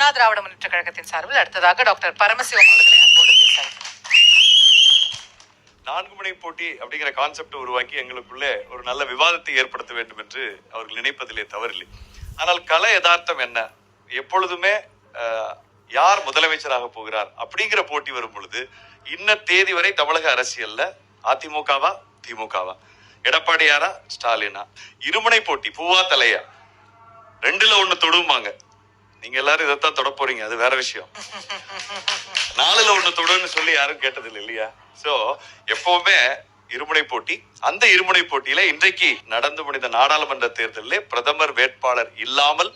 அண்ணா திராவிட முன்னேற்ற கழகத்தின் சார்பில் அடுத்ததாக டாக்டர் பரமசிவம் அவர்களை அன்போடு பேசுகிறார். 4 முனை போட்டி அப்படிங்கிற கான்செப்ட் உருவாக்கி எங்களுக்குள்ளே ஒரு நல்ல விவாதத்தை ஏற்படுத்த வேண்டும் என்று அவர்கள் நினைப்பதிலே தவறில்லை. ஆனால் கள யதார்த்தம் என்ன, எப்பொழுதுமே யார் முதலமைச்சராக போகிறார் அப்படிங்கிற போட்டி வரும் பொழுது இன்ன தேதி வரை தமிழக அரசியல்ல அதிமுகவா திமுகவா, எடப்பாடியாரா ஸ்டாலினா, இருமுனை போட்டி பூவா தலையா, 2ல 1 தொடுவாங்க. நீங்க எல்லாரும் இதைத்தான் தொட போறீங்க, அது வேற விஷயம். 4ல 1 தொடுன்னு சொல்லி யாரும் கேட்டதில்லை இல்லையா? சோ எப்பவுமே இருமுனை போட்டி. அந்த இருமுனை போட்டியில இன்றைக்கு நடந்து முடிந்த நாடாளுமன்ற தேர்தலில் பிரதமர் வேட்பாளர் இல்லாமல்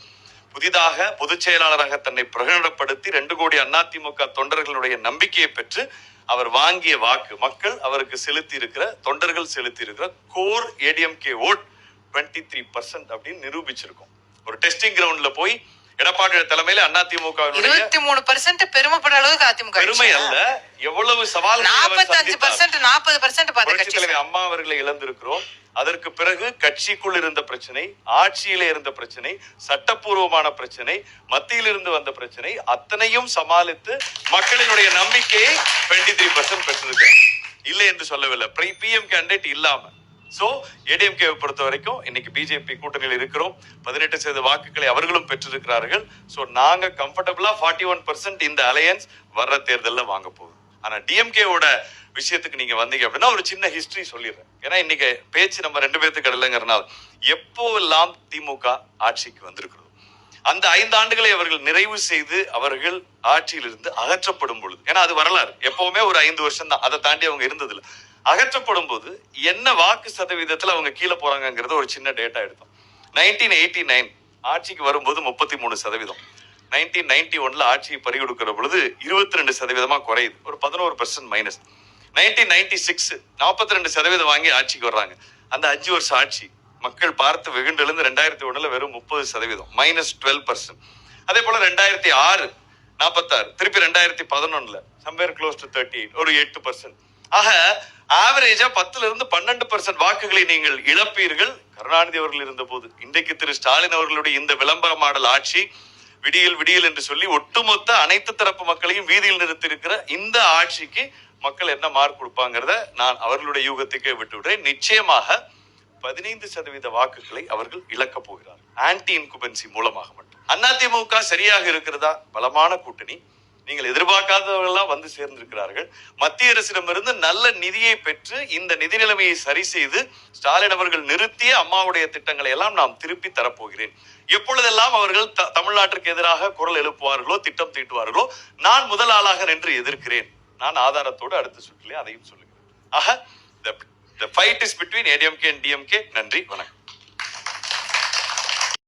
புதிதாக பொதுச் செயலாளராக தன்னை பிரகடனப்படுத்தி 2 கோடி அதிமுக தொண்டர்களுடைய நம்பிக்கையை பெற்று அவர் வாங்கிய வாக்கு, மக்கள் அவருக்கு செலுத்தி இருக்கிற, தொண்டர்கள் செலுத்தி இருக்கிற கோர் ஏடிஎம்கே ஓட் 23% அப்படின்னு நிரூபிச்சிருக்கோம். ஒரு டெஸ்டிங் கிரவுண்ட்ல போய் எடப்பாடி தலைமையில அதிமுக 23% பெருமைப்பட அளவுக்கு அதிமுக பெருமை அல்ல, எவ்வளவு சவால் 45% அம்மா அவர்களை இழந்திருக்கிறோம். அதற்கு பிறகு கட்சிக்குள் இருந்த பிரச்சனை, ஆட்சியில இருந்த பிரச்சனை, சட்டப்பூர்வமான பிரச்சனை, மத்தியில் இருந்து வந்த பிரச்சனை அத்தனையும் சமாளித்து மக்களினுடைய நம்பிக்கையை 23% பெற்றிருக்கிறார். இல்லை என்று சொல்லவில்லை, பிஎம் கேண்டிடேட் இல்லாம. சோ ஏடிஎம்கே பொறுத்த வரைக்கும் இன்னைக்கு பிஜேபி கூட்டணியில் இருக்கிறோம். 18% வாக்குகளை அவர்களும் பெற்றிருக்கிறார்கள். சோ நாங்க கம்ஃபர்டபுளா 41% இந்த அலையன்ஸ் வர்ற தேர்தல்ல வாங்க போகுது. ஆனா டிஎம்கேவோட விஷயத்துக்கு நீங்க வந்தீங்க அப்படின்னா ஒரு சின்ன ஹிஸ்டரி சொல்லிடுறேன். ஏன்னா இன்னைக்கு பேச்சு நம்ம 2 பேத்துக்கு இல்லைங்கிறனால, எப்போவெல்லாம் திமுக ஆட்சிக்கு வந்திருக்கிறோம் அந்த 5 ஆண்டுகளை அவர்கள் நிறைவு செய்து அவர்கள் ஆட்சியிலிருந்து அகற்றப்படும் பொழுது, ஏன்னா அது வரலாறு, எப்பவுமே ஒரு 5 வருஷம் தான், அதை தாண்டி அவங்க இருந்ததில்லை. அகற்றப்படும் போது என்ன வாக்கு சதவீதத்துல அவங்க கீழே போறாங்கிறது ஒரு சின்ன டேட்டா எடுத்தோம். 1989 ஆட்சிக்கு வரும்போது 33%, 1991 ஆட்சியை பறிகொடுக்கிற பொழுது 22% குறையுது, ஒரு 11% மைனஸ். 1996 42% வாங்கி ஆட்சிக்கு வர்றாங்க. அந்த 5 வருஷம் ஆட்சி மக்கள் பார்த்து வெகுண்டெழுந்து 2001 வெறும் 30%, -12%. அதே போல 2006 46, திருப்பி 2011 சம்வேர் க்ளோஸ் டு 38, ஒரு 8%. ஆக ஆவரேஜா 10ல இருந்து 12% வாக்குகளை நீங்கள் இழப்பீர்கள் கருணாநிதி அவர்கள் இருந்த போது. இன்றைக்கு திரு ஸ்டாலின் அவர்களுடைய இந்த விளம்பர மாடல் ஆட்சி, விடியல் விடியல் என்று சொல்லி ஒட்டுமொத்த அனைத்து தரப்பு மக்களையும் வீதியில் நிறுத்தி இருக்கிற இந்த ஆட்சிக்கு மக்கள் என்ன மார்க் கொடுப்பாங்கிறத நான் அவர்களுடைய யூகத்துக்கே விட்டுவிடுறேன். நிச்சயமாக 15% வாக்குகளை அவர்கள் இழக்க போகிறார், ஆன்டி இன்குபென்சி மூலமாக மட்டும். அதிமுக சரியாக இருக்கிறதா? பலமான கூட்டணி, நீங்கள் எதிர்பார்க்காதவர்கள்லாம் வந்து சேர்ந்திருக்கிறார்கள். மத்திய அரசிடமிருந்து நல்ல நிதியை பெற்று இந்த நிதி நிலைமையை சரி செய்து ஸ்டாலின் அவர்கள் நிறுத்திய அம்மாவுடைய திட்டங்களை எல்லாம் நாம் திருப்பி தரப்போகிறேன். எப்பொழுதெல்லாம் அவர்கள் தமிழ்நாட்டிற்கு எதிராக குரல் எழுப்புவார்களோ, திட்டம் தீட்டுவார்களோ, நான் முதல் ஆளாக நின்று எதிர்க்கிறேன். நான் ஆதாரத்தோடு அடுத்த சுற்றிலே அதையும் சொல்லுகிறேன். ஆக the fight is between ADMK and DMK. நன்றி, வணக்கம்.